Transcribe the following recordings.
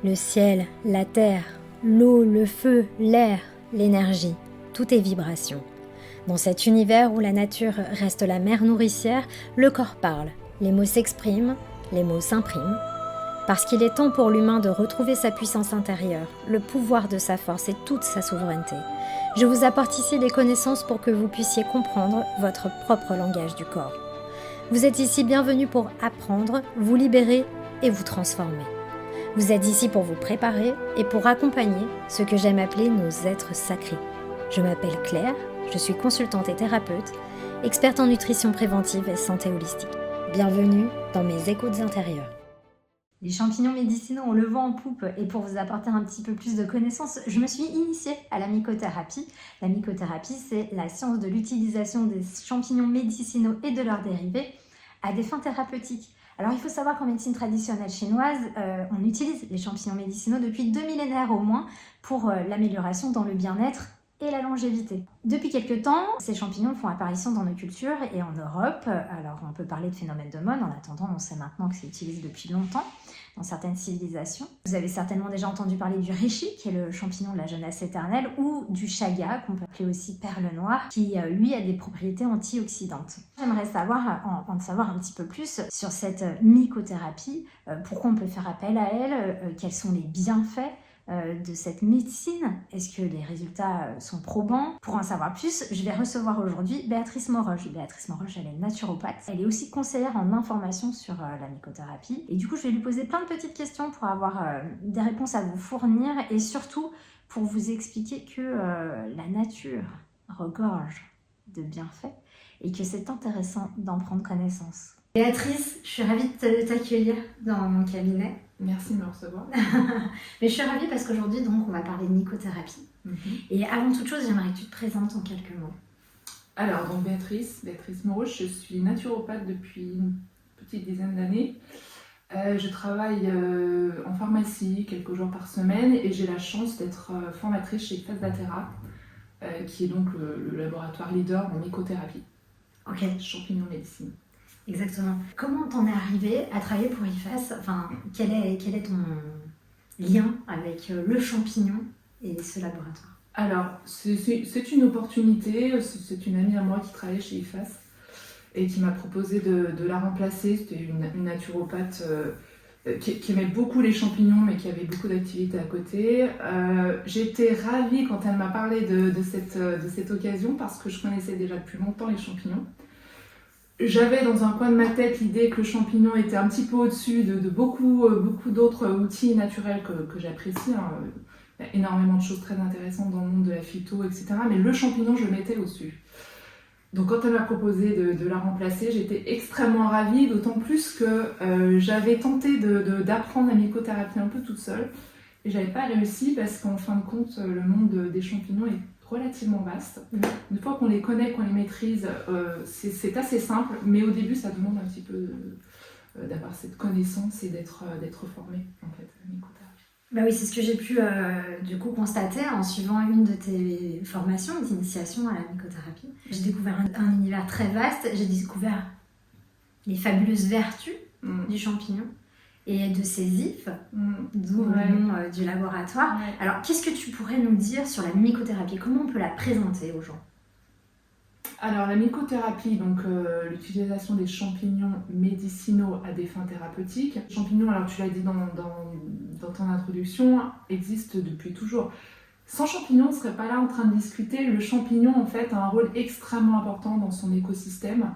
Le ciel, la terre, l'eau, le feu, l'air, l'énergie, tout est vibration. Dans cet univers où la nature reste la mère nourricière, le corps parle, les mots s'expriment, les mots s'impriment. Parce qu'il est temps pour l'humain de retrouver sa puissance intérieure, le pouvoir de sa force et toute sa souveraineté. Je vous apporte ici des connaissances pour que vous puissiez comprendre votre propre langage du corps. Vous êtes ici bienvenus pour apprendre, vous libérer et vous transformer. Vous êtes ici pour vous préparer et pour accompagner ce que j'aime appeler nos êtres sacrés. Je m'appelle Claire, je suis consultante et thérapeute, experte en nutrition préventive et santé holistique. Bienvenue dans mes écoutes intérieures. Les champignons médicinaux ont le vent en poupe et pour vous apporter un petit peu plus de connaissances, je me suis initiée à la mycothérapie. La mycothérapie, c'est la science de l'utilisation des champignons médicinaux et de leurs dérivés à des fins thérapeutiques. Alors il faut savoir qu'en médecine traditionnelle chinoise, on utilise les champignons médicinaux depuis 2 millénaires au moins pour l'amélioration dans le bien-être et la longévité. Depuis quelques temps, ces champignons font apparition dans nos cultures et en Europe. Alors on peut parler de phénomène de mode, en attendant on sait maintenant que c'est utilisé depuis longtemps dans certaines civilisations. Vous avez certainement déjà entendu parler du reishi, qui est le champignon de la jeunesse éternelle, ou du chaga, qu'on peut appeler aussi perle noire, qui lui a des propriétés antioxydantes. J'aimerais en savoir un petit peu plus sur cette mycothérapie, pourquoi on peut faire appel à elle, quels sont les bienfaits de cette médecine. Est-ce que les résultats sont probants? Pour en savoir plus, je vais recevoir aujourd'hui Béatrice Moroge. Béatrice Moroge, elle est naturopathe. Elle est aussi conseillère en information sur la mycothérapie. Et du coup, je vais lui poser plein de petites questions pour avoir des réponses à vous fournir et surtout pour vous expliquer que la nature regorge de bienfaits et que c'est intéressant d'en prendre connaissance. Béatrice, je suis ravie de t'accueillir dans mon cabinet. Merci de me recevoir. Mais je suis ravie parce qu'aujourd'hui, donc, on va parler de mycothérapie. Et avant toute chose, j'aimerais que tu te présentes en quelques mots. Alors, donc Béatrice Moroge, je suis naturopathe depuis une petite dizaine d'années. Je travaille en pharmacie quelques jours par semaine et j'ai la chance d'être formatrice chez Fasdatera, qui est donc le laboratoire leader en mycothérapie. Ok. Champignons médecine. Exactement. Comment t'en es arrivée à travailler pour IFAS? Enfin, quel est ton lien avec le champignon et ce laboratoire? Alors, c'est une opportunité. C'est une amie à moi qui travaillait chez IFAS et qui m'a proposé de la remplacer. C'était une naturopathe qui aimait beaucoup les champignons, mais qui avait beaucoup d'activités à côté. J'étais ravie quand elle m'a parlé de cette occasion parce que je connaissais déjà depuis longtemps les champignons. J'avais dans un coin de ma tête l'idée que le champignon était un petit peu au-dessus de beaucoup d'autres outils naturels que j'apprécie. Il y a énormément de choses très intéressantes dans le monde de la phyto, etc. Mais le champignon, je le mettais au-dessus. Donc quand elle m'a proposé de la remplacer, j'étais extrêmement ravie, d'autant plus que j'avais tenté d'apprendre la mycothérapie un peu toute seule. Et j'avais pas réussi parce qu'en fin de compte, le monde des champignons est relativement vaste. Une fois qu'on les connaît, qu'on les maîtrise, c'est assez simple, mais au début ça demande un petit peu d'avoir cette connaissance et d'être formé en fait à la mycothérapie. Bah oui, c'est ce que j'ai pu du coup constater en suivant une de tes formations d'initiation à la mycothérapie. J'ai découvert un univers très vaste, j'ai découvert les fabuleuses vertus du champignon et de ses ifs, d'où le nom du laboratoire. Ouais. Alors, qu'est-ce que tu pourrais nous dire sur la mycothérapie? Comment on peut la présenter aux gens? Alors, la mycothérapie, donc l'utilisation des champignons médicinaux à des fins thérapeutiques. Les champignons, alors tu l'as dit dans ton introduction, existent depuis toujours. Sans champignons, on ne serait pas là en train de discuter. Le champignon, en fait, a un rôle extrêmement important dans son écosystème.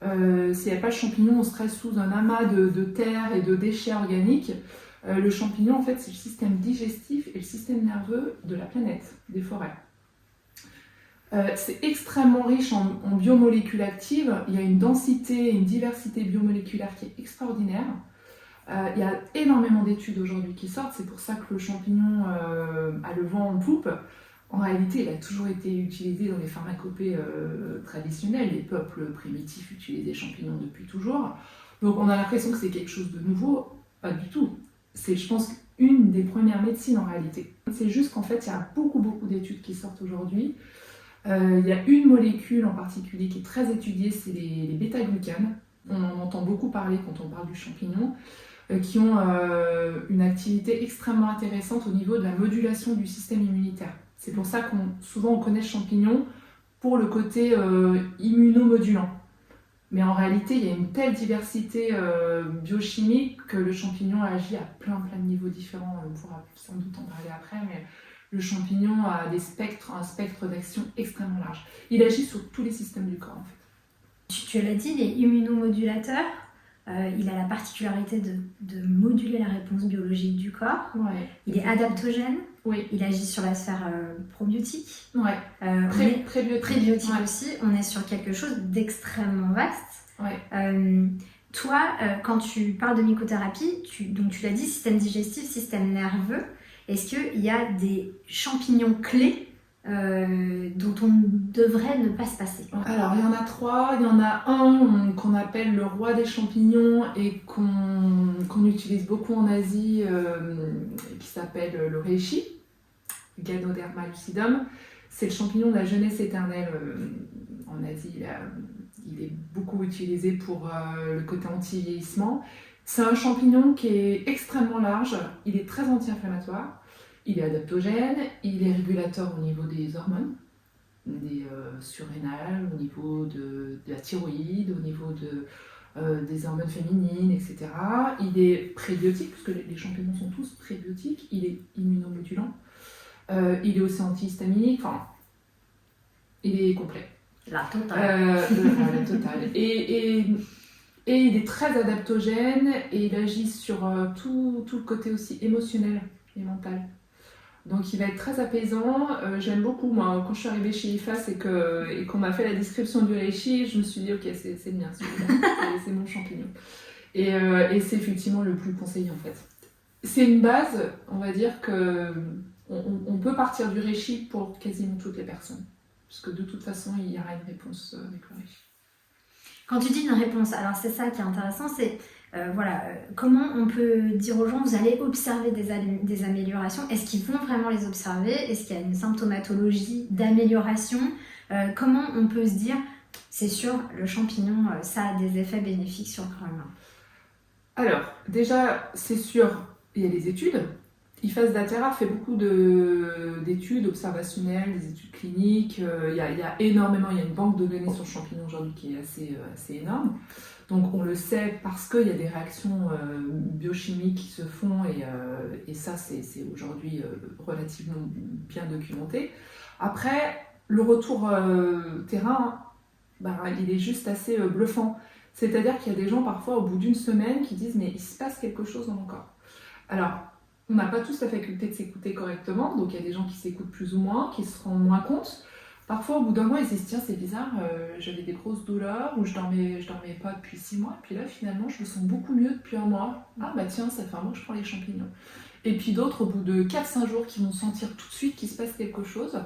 S'il n'y avait pas de champignons, on serait sous un amas de terre et de déchets organiques. Le champignon, en fait, c'est le système digestif et le système nerveux de la planète, des forêts. C'est extrêmement riche en biomolécules actives. Il y a une densité et une diversité biomoléculaire qui est extraordinaire. Il y a énormément d'études aujourd'hui qui sortent. C'est pour ça que le champignon a le vent en poupe. En réalité, il a toujours été utilisé dans les pharmacopées traditionnelles. Les peuples primitifs utilisaient des champignons depuis toujours. Donc on a l'impression que c'est quelque chose de nouveau. Pas du tout. C'est, je pense, une des premières médecines en réalité. C'est juste qu'en fait, il y a beaucoup d'études qui sortent aujourd'hui. Il y a une molécule en particulier qui est très étudiée, c'est les bêta-glucanes. On en entend beaucoup parler quand on parle du champignon. qui ont une activité extrêmement intéressante au niveau de la modulation du système immunitaire. C'est pour ça souvent on connaît le champignon pour le côté immunomodulant. Mais en réalité, il y a une telle diversité biochimique que le champignon agit à plein de niveaux différents. On pourra sans doute en parler après, mais le champignon a un spectre d'action extrêmement large. Il agit sur tous les systèmes du corps, en fait. Tu l'as dit, il est immunomodulateur. Il a la particularité de moduler la réponse biologique du corps. Ouais. Il est adaptogène. Oui. Il agit sur la sphère probiotique. Ouais. Prébiotique aussi. On est sur quelque chose d'extrêmement vaste. Ouais. Toi, quand tu parles de mycothérapie, donc tu l'as dit, système digestif, système nerveux, est-ce qu'il y a des champignons clés dont on devrait ne pas se passer? Alors, il y en a 3. Il y en a un qu'on appelle le roi des champignons et qu'on utilise beaucoup en Asie, qui s'appelle le reishi, Ganoderma lucidum. C'est le champignon de la jeunesse éternelle en Asie. Il est beaucoup utilisé pour le côté anti-vieillissement. C'est un champignon qui est extrêmement large, il est très anti-inflammatoire. Il est adaptogène, il est régulateur au niveau des hormones, des surrénales, au niveau de la thyroïde, au niveau des hormones féminines, etc. Il est prébiotique, parce que les champignons sont tous prébiotiques, il est immunomodulant, il est aussi antihistaminique, enfin, il est complet. La totale. La totale. Et il est très adaptogène et il agit sur tout le côté aussi émotionnel et mental. Donc il va être très apaisant. J'aime beaucoup, moi, quand je suis arrivée chez IFAS et qu'on m'a fait la description du reishi, je me suis dit ok, c'est bien, c'est mon champignon. Et c'est effectivement le plus conseillé en fait. C'est une base, on va dire que on peut partir du reishi pour quasiment toutes les personnes. Parce que de toute façon, il y aura une réponse avec le reishi. Quand tu dis une réponse, alors c'est ça qui est intéressant, c'est comment on peut dire aux gens, vous allez observer des améliorations. Est-ce qu'ils vont vraiment les observer? Est-ce qu'il y a une symptomatologie d'amélioration? Comment on peut se dire, c'est sûr, le champignon, ça a des effets bénéfiques sur le corps humain? Alors, déjà, c'est sûr, il y a des études. IFAS Datera fait beaucoup d'études observationnelles, des études cliniques. Il y a énormément, il y a une banque de données sur le champignon aujourd'hui qui est assez énorme. Donc on le sait parce qu'il y a des réactions biochimiques qui se font et ça c'est aujourd'hui relativement bien documenté. Après, le retour terrain, il est juste assez bluffant. C'est-à-dire qu'il y a des gens parfois au bout d'une semaine qui disent mais il se passe quelque chose dans mon corps. Alors, on n'a pas tous la faculté de s'écouter correctement, donc il y a des gens qui s'écoutent plus ou moins, qui se rendent moins compte. Parfois, au bout d'un mois, ils se disent tiens, c'est bizarre, j'avais des grosses douleurs ou je dormais pas depuis 6 mois, et puis là, finalement, je me sens beaucoup mieux depuis un mois. Ah bah tiens, ça fait un mois que je prends les champignons. Et puis d'autres, au bout de 4-5 jours, qui vont sentir tout de suite qu'il se passe quelque chose.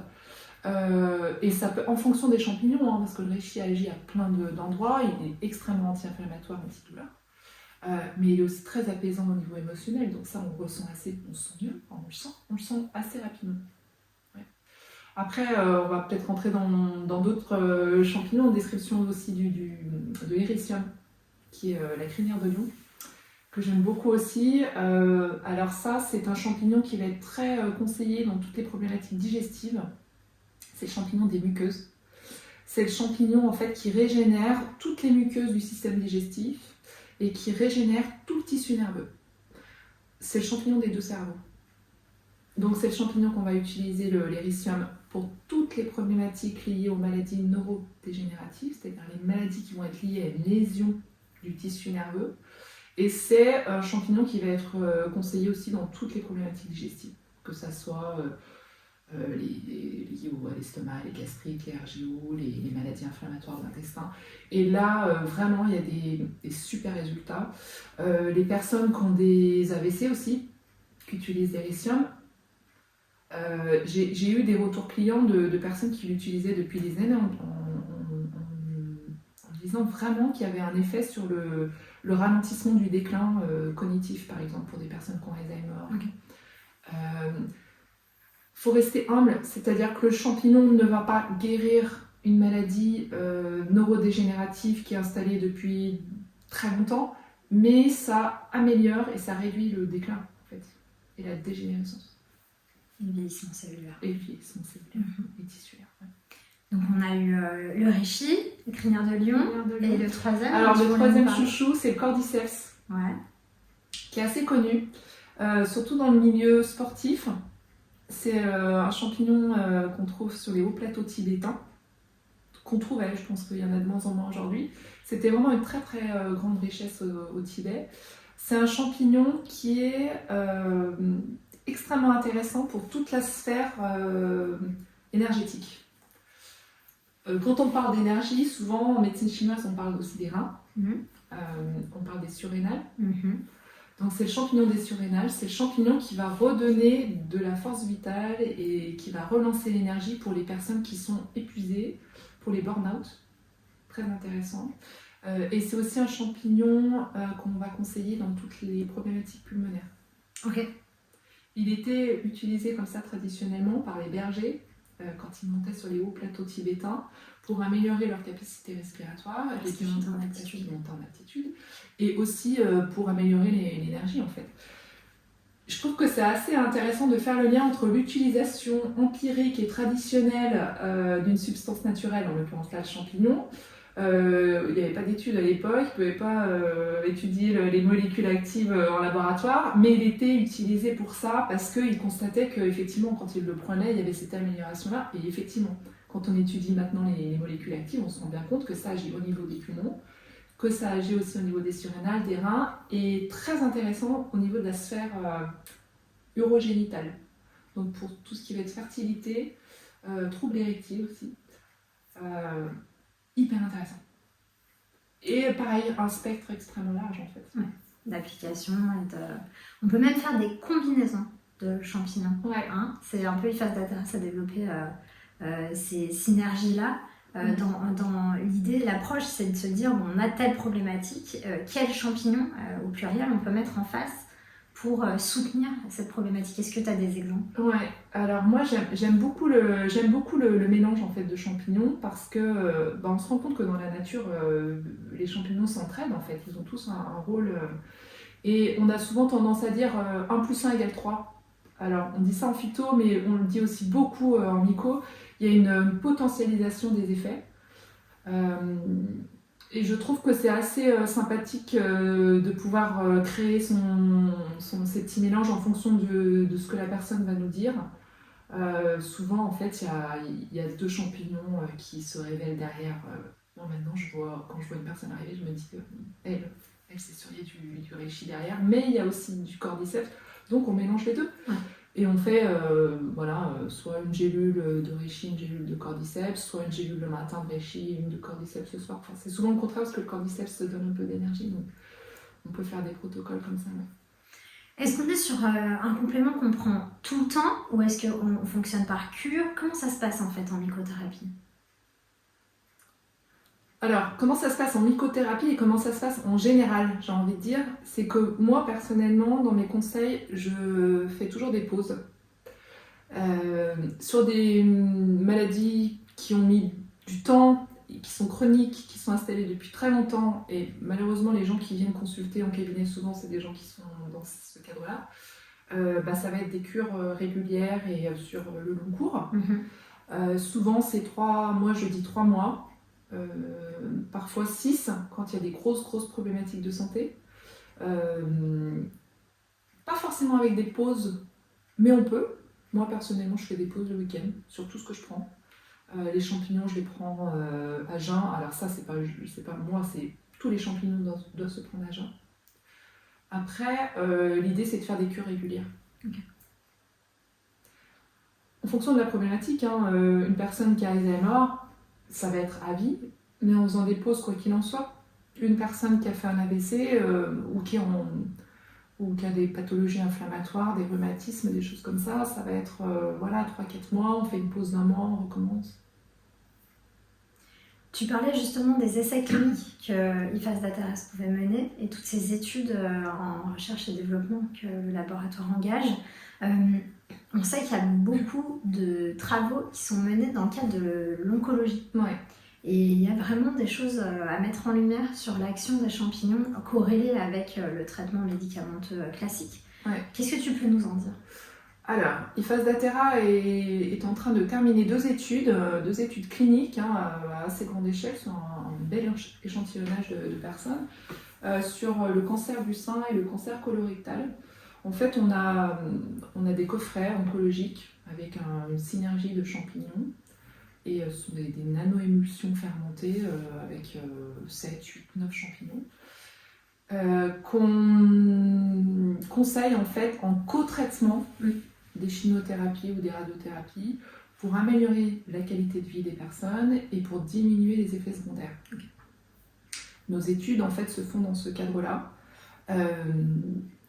Et ça peut, en fonction des champignons, hein, parce que le reishi agit à plein d'endroits, il est extrêmement anti-inflammatoire, anti-douleur. Mais il est aussi très apaisant au niveau émotionnel, donc ça on se sent mieux, enfin, on le sent assez rapidement. Ouais. Après, on va peut-être rentrer dans d'autres champignons, en description aussi de l'Ericium, qui est la crinière de lion, que j'aime beaucoup aussi. Alors ça, c'est un champignon qui va être très conseillé dans toutes les problématiques digestives. C'est le champignon des muqueuses. C'est le champignon en fait qui régénère toutes les muqueuses du système digestif et qui régénère tout le tissu nerveux. C'est le champignon des 2 cerveaux. Donc c'est le champignon qu'on va utiliser, l'Ericium, pour toutes les problématiques liées aux maladies neurodégénératives, c'est-à-dire les maladies qui vont être liées à une lésion du tissu nerveux. Et c'est un champignon qui va être conseillé aussi dans toutes les problématiques digestives, que ça soit liées à l'estomac, les gastrites, les RGO, les maladies inflammatoires de l'intestin. Et là, vraiment, il y a des super résultats. Les personnes qui ont des AVC aussi, qui utilisent l'Ericium, j'ai eu des retours clients de personnes qui l'utilisaient depuis des années en disant vraiment qu'il y avait un effet sur le ralentissement du déclin cognitif, par exemple, pour des personnes qui ont Alzheimer. Okay. Faut rester humble, c'est-à-dire que le champignon ne va pas guérir une maladie neurodégénérative qui est installée depuis très longtemps, mais ça améliore et ça réduit le déclin, en fait, et la dégénérescence. Et le vieillissement cellulaire. Et le vieillissement cellulaire et tissulaire. Ouais. Donc on a eu le reishi, le crinière de lion, et le troisième. Alors le troisième chouchou, c'est le cordyceps, qui est assez connu, surtout dans le milieu sportif. C'est un champignon qu'on trouve sur les hauts plateaux tibétains, qu'on trouvait, je pense qu'il y en a de moins en moins aujourd'hui. C'était vraiment une très très grande richesse au Tibet. C'est un champignon qui est extrêmement intéressant pour toute la sphère énergétique. Quand on parle d'énergie, souvent en médecine chinoise, on parle aussi des reins. On parle des surrénales. Donc c'est le champignon des surrénales, c'est le champignon qui va redonner de la force vitale et qui va relancer l'énergie pour les personnes qui sont épuisées, pour les burn-out. Très intéressant. Et c'est aussi un champignon qu'on va conseiller dans toutes les problématiques pulmonaires. Ok. Il était utilisé comme ça traditionnellement par les bergers quand ils montaient sur les hauts plateaux tibétains pour améliorer leur capacité respiratoire, qui montaient en altitude. Et aussi pour améliorer l'énergie en fait. Je trouve que c'est assez intéressant de faire le lien entre l'utilisation empirique et traditionnelle d'une substance naturelle, en l'occurrence là le champignon. Il n'y avait pas d'études à l'époque, ils ne pouvaient pas étudier les molécules actives en laboratoire, mais il était utilisé pour ça parce qu'ils constataient qu'effectivement quand ils le prenaient, il y avait cette amélioration-là. Et effectivement, quand on étudie maintenant les molécules actives, on se rend bien compte que ça agit au niveau des poumons, que ça agit aussi au niveau des surrénales, des reins, et très intéressant au niveau de la sphère urogénitale. Donc pour tout ce qui va être fertilité, troubles érectiles aussi. Hyper intéressant. Et pareil, un spectre extrêmement large en fait. Ouais, d'application. On peut même faire des combinaisons de champignons. Ouais. C'est un peu Hiphace d'Aterès à développer ces synergies-là. Dans l'idée, l'approche, c'est de se dire bon, on a telle problématique, quel champignon, au pluriel, on peut mettre en face pour soutenir cette problématique. Est-ce que tu as des exemples ? Ouais, alors moi j'aime beaucoup le mélange en fait de champignons parce que on se rend compte que dans la nature les champignons s'entraident en fait, ils ont tous un rôle et on a souvent tendance à dire 1 plus 1 égale 3. Alors on dit ça en phyto mais on le dit aussi beaucoup en myco, il y a une potentialisation des effets. Et je trouve que c'est assez sympathique de pouvoir créer ces petits mélanges en fonction de ce que la personne va nous dire. Souvent, en fait, il y a 2 champignons qui se révèlent derrière. Moi, maintenant, quand je vois une personne arriver, je me dis qu'elle c'est sûr, il y a du reishi derrière, mais il y a aussi du cordyceps. Donc, on mélange les deux. Ouais. Et on fait soit une gélule de reishi, une gélule de cordyceps, soit une gélule le matin de reishi et une de cordyceps le soir. Enfin, c'est souvent le contraire parce que le cordyceps donne un peu d'énergie, donc on peut faire des protocoles comme ça. Ouais. Est-ce qu'on est sur un complément qu'on prend tout le temps ou est-ce qu'on fonctionne par cure ? Comment ça se passe en fait en mycothérapie ? Alors, comment ça se passe en mycothérapie et comment ça se passe en général, j'ai envie de dire, c'est que moi, personnellement, dans mes conseils, je fais toujours des pauses. Sur des maladies qui ont mis du temps, qui sont chroniques, qui sont installées depuis très longtemps, et malheureusement, les gens qui viennent consulter en cabinet, souvent, c'est des gens qui sont dans ce cadre-là, ça va être des cures régulières et sur le long cours. Souvent, c'est 3 mois, je dis 3 mois. Parfois 6 quand il y a des grosses problématiques de santé. Pas forcément avec des pauses, mais on peut. Moi personnellement, je fais des pauses le week-end sur tout ce que je prends. Les champignons, je les prends à jeun. Alors ça, c'est pas moi, c'est tous les champignons doivent se prendre à jeun. Après, l'idée c'est de faire des cures régulières. Okay. En fonction de la problématique, une personne qui a Alzheimer, ça va être à vie, mais en faisant des pauses quoi qu'il en soit. Une personne qui a fait un AVC ou qui a des pathologies inflammatoires, des rhumatismes, des choses comme ça, ça va être 3-4 mois, on fait une pause d'1 mois, on recommence. Tu parlais justement des essais cliniques que Hiphace d'Aterès pouvait mener et toutes ces études en recherche et développement que le laboratoire engage. On sait qu'il y a beaucoup de travaux qui sont menés dans le cadre de l'oncologie. Ouais. Et il y a vraiment des choses à mettre en lumière sur l'action des champignons corrélée avec le traitement médicamenteux classique. Ouais. Qu'est-ce que tu peux nous en dire? Alors, IFAS d'Atera est en train de terminer deux études cliniques à assez grande échelle sur un bel échantillonnage de personnes sur le cancer du sein et le cancer colorectal. En fait, on a des coffrets oncologiques avec une synergie de champignons et ce sont des nano-émulsions fermentées avec 7, 8, 9 champignons. Qu'on conseille en fait en co-traitement des chimiothérapies ou des radiothérapies pour améliorer la qualité de vie des personnes et pour diminuer les effets secondaires. Okay. Nos études en fait se font dans ce cadre-là.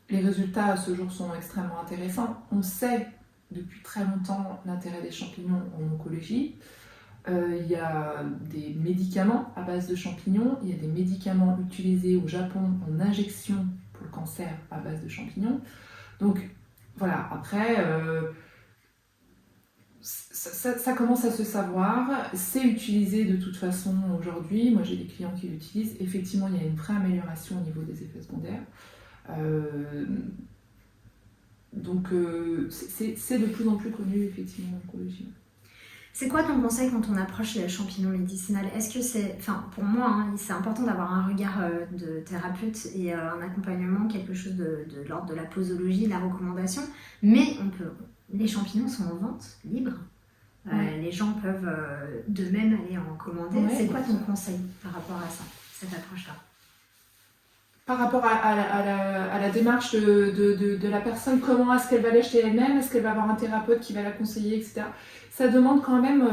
Les résultats à ce jour sont extrêmement intéressants. On sait depuis très longtemps l'intérêt des champignons en oncologie. Il y a des médicaments à base de champignons, il y a des médicaments utilisés au Japon en injection pour le cancer à base de champignons. Donc voilà, après, ça commence à se savoir, c'est utilisé de toute façon aujourd'hui. Moi j'ai des clients qui l'utilisent. Effectivement, il y a une vraie amélioration au niveau des effets secondaires. Donc c'est de plus en plus connu effectivement en oncologie. C'est quoi ton conseil quand on approche les champignons médicinaux? Est-ce que c'est, pour moi, c'est important d'avoir un regard de thérapeute et un accompagnement, quelque chose de l'ordre de la posologie, de la recommandation, mais les champignons sont en vente libre. Les gens peuvent d'eux-mêmes aller en commander. Ouais. C'est quoi ton conseil par rapport à ça, cette approche-là? Par rapport à la démarche de la personne, comment est-ce qu'elle va l'acheter elle-même, est-ce qu'elle va avoir un thérapeute qui va la conseiller, etc. Ça demande quand même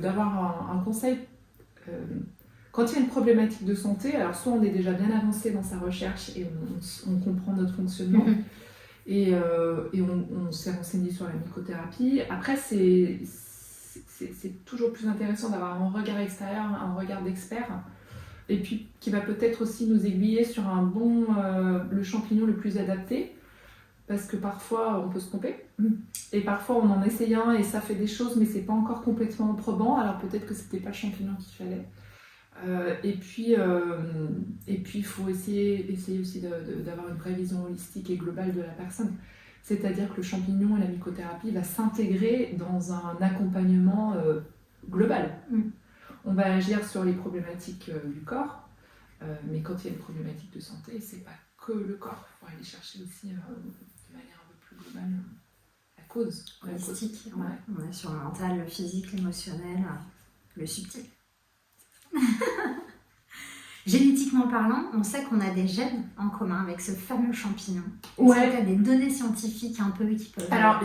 d'avoir un conseil. Quand il y a une problématique de santé, alors soit on est déjà bien avancé dans sa recherche et on comprend notre fonctionnement, et on s'est renseigné sur la mycothérapie. Après, c'est toujours plus intéressant d'avoir un regard extérieur, un regard d'expert, et puis qui va peut-être aussi nous aiguiller sur le champignon le plus adapté, parce que parfois on peut se tromper, et parfois on en essaye un et ça fait des choses, mais c'est pas encore complètement probant, alors peut-être que c'était pas le champignon qu'il fallait. Et puis il faut essayer aussi d'avoir une vraie vision holistique et globale de la personne. C'est-à-dire que le champignon et la mycothérapie va s'intégrer dans un accompagnement global. On va agir sur les problématiques du corps, mais quand il y a une problématique de santé, c'est pas que le corps. Il faut aller chercher aussi de manière un peu plus globale la cause. Holistique, ouais. On est sur le mental, le physique, l'émotionnel, le subtil. Génétiquement parlant, on sait qu'on a des gènes en commun avec ce fameux champignon. Ouais. Est-ce que tu as des données scientifiques un peu qui peuvent... Alors,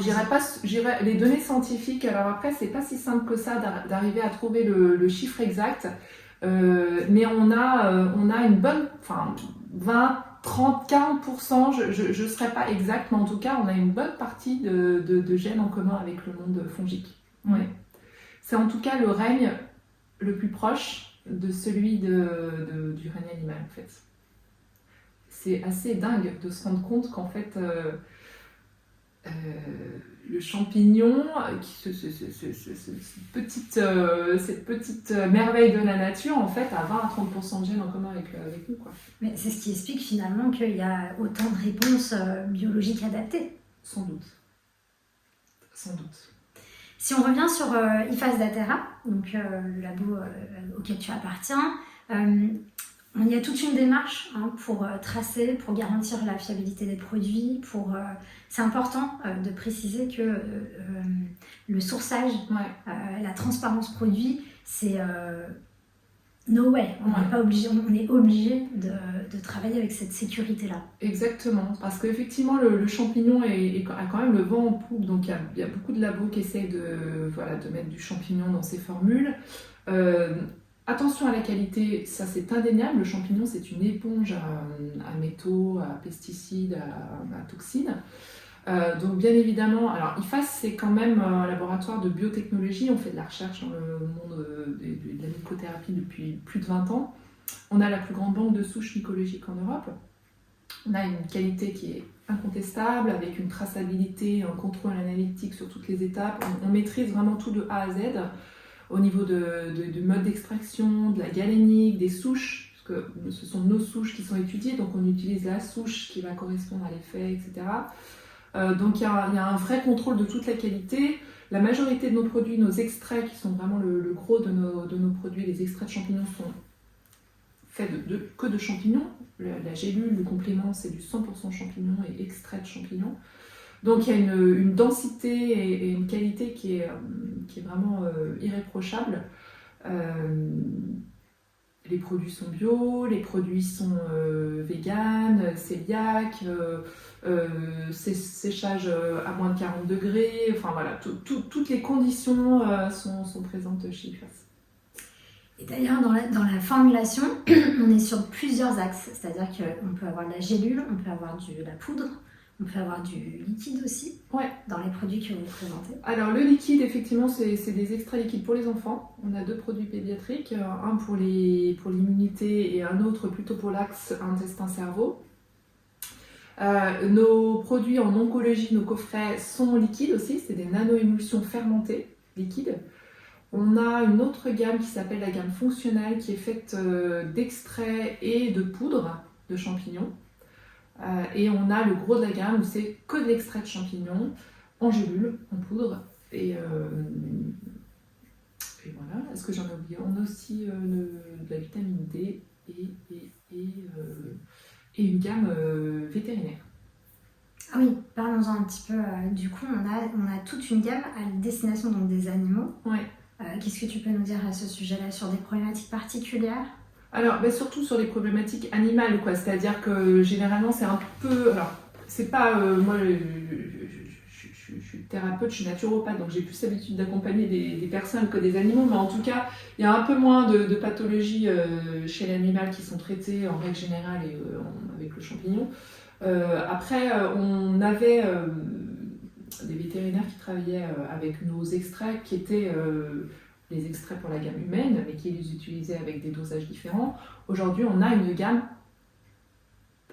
j'irai les données scientifiques, alors après, c'est pas si simple que ça d'arriver à trouver le chiffre exact, mais on a une bonne, 20, 30, 40%, je ne serais pas exact, mais en tout cas, on a une bonne partie de gènes en commun avec le monde fongique. Ouais. C'est en tout cas le règne le plus proche de celui du règne animal, en fait. C'est assez dingue de se rendre compte qu'en fait, le champignon, cette petite merveille de la nature, en fait, a 20 à 30% de gènes en commun avec nous, quoi. Mais c'est ce qui explique finalement qu'il y a autant de réponses biologiques adaptées. Sans doute. Sans doute. Si on revient sur IFAS d'Atera, donc le labo auquel tu appartiens, il y a toute une démarche pour tracer, pour garantir la fiabilité des produits. C'est important de préciser que le sourçage, la transparence produit, c'est no way. On est obligé de travailler avec cette sécurité-là. Exactement, parce qu'effectivement le champignon a quand même le vent en poupe, donc il y a beaucoup de labos qui essayent de mettre du champignon dans ces formules. Attention à la qualité, ça c'est indéniable, le champignon c'est une éponge à métaux, à pesticides, à toxines. Donc bien évidemment, alors IFAS c'est quand même un laboratoire de biotechnologie, on fait de la recherche dans le monde de la mycothérapie depuis plus de 20 ans. On a la plus grande banque de souches mycologiques en Europe. On a une qualité qui est incontestable, avec une traçabilité, un contrôle analytique sur toutes les étapes. On maîtrise vraiment tout de A à Z. au niveau du mode d'extraction, de la galénique, des souches, parce que ce sont nos souches qui sont étudiées, donc on utilise la souche qui va correspondre à l'effet, etc. Donc il y a un vrai contrôle de toute la qualité. La majorité de nos produits, nos extraits, qui sont vraiment le gros de nos produits, les extraits de champignons sont faits que de champignons. La gélule, le complément, c'est du 100% champignons et extrait de champignons. Donc il y a une densité et une qualité qui est vraiment irréprochable. Les produits sont bio, les produits sont véganes, cœliaques, séchage à moins de 40 degrés, enfin voilà, toutes les conditions sont présentes chez IFAS. Et d'ailleurs, dans la formulation, on est sur plusieurs axes, c'est-à-dire qu'on peut avoir de la gélule, on peut avoir de la poudre, on peut avoir du liquide aussi, ouais, dans les produits que vous présentez. Alors le liquide, effectivement, c'est des extraits liquides pour les enfants. On a 2 produits pédiatriques, un pour l'immunité et un autre plutôt pour l'axe intestin-cerveau. Nos produits en oncologie, nos coffrets sont liquides aussi, c'est des nano-émulsions fermentées liquides. On a une autre gamme qui s'appelle la gamme fonctionnelle qui est faite d'extraits et de poudre de champignons. Et on a le gros de la gamme où c'est que de l'extrait de champignons en gélule, en poudre. Et voilà, est-ce que j'en ai oublié? On a aussi de la vitamine D et une gamme vétérinaire. Ah oui, parlons-en un petit peu. Du coup, on a toute une gamme à destination donc, des animaux. Ouais. Qu'est-ce que tu peux nous dire à ce sujet-là, sur des problématiques particulières? Alors, surtout sur les problématiques animales, quoi. C'est-à-dire que généralement, c'est un peu... Alors, c'est pas... moi, je suis thérapeute, je suis naturopathe, donc j'ai plus l'habitude d'accompagner des personnes que des animaux, mais en tout cas, il y a un peu moins de pathologies chez l'animal qui sont traitées en règle générale et avec le champignon. Après, on avait des vétérinaires qui travaillaient avec nos extraits qui étaient... les extraits pour la gamme humaine, mais qui les utilisaient avec des dosages différents. Aujourd'hui, on a une gamme,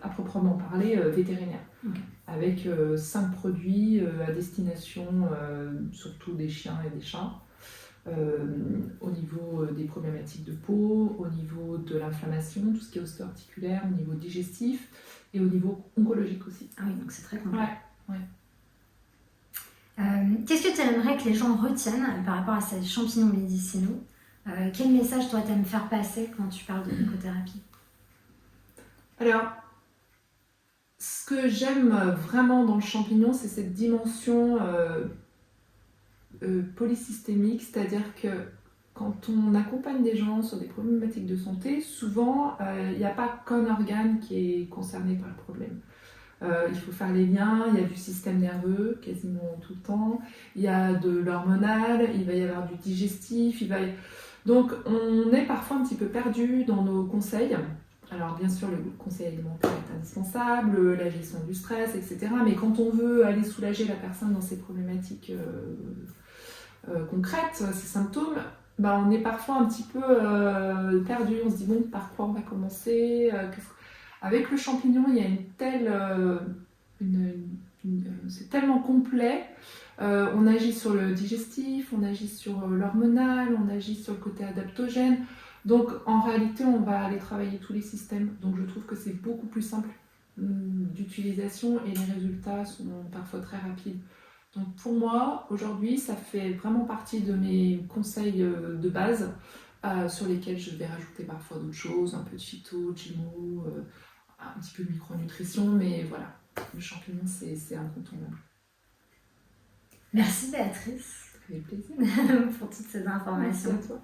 à proprement parler, vétérinaire, avec 5 produits à destination surtout des chiens et des chats, au niveau des problématiques de peau, au niveau de l'inflammation, tout ce qui est ostéo-articulaire, au niveau digestif, et au niveau oncologique aussi. Ah oui, donc c'est très complet. Ouais. Qu'est-ce que tu aimerais que les gens retiennent par rapport à ces champignons médicinaux? Quel message toi t'aimes faire passer quand tu parles de mycothérapie? Alors, ce que j'aime vraiment dans le champignon, c'est cette dimension polysystémique, c'est-à-dire que quand on accompagne des gens sur des problématiques de santé, souvent il n'y a pas qu'un organe qui est concerné par le problème. Il faut faire les liens, il y a du système nerveux quasiment tout le temps, il y a de l'hormonal, il va y avoir du digestif, donc on est parfois un petit peu perdu dans nos conseils. Alors bien sûr, le conseil alimentaire est indispensable, la gestion du stress, etc. Mais quand on veut aller soulager la personne dans ses problématiques concrètes, ses symptômes, on est parfois un petit peu perdu. On se dit bon, par quoi on va commencer? Avec le champignon, il y a une telle... c'est tellement complet. On agit sur le digestif, on agit sur l'hormonal, on agit sur le côté adaptogène. Donc en réalité, on va aller travailler tous les systèmes. Donc je trouve que c'est beaucoup plus simple d'utilisation et les résultats sont parfois très rapides. Donc pour moi, aujourd'hui, ça fait vraiment partie de mes conseils de base sur lesquels je vais rajouter parfois d'autres choses, un peu de phyto, de gymo, un petit peu de micronutrition, mais voilà, le champignon, c'est incontournable. Merci Béatrice. Avec plaisir. Pour toutes ces informations. Merci à toi.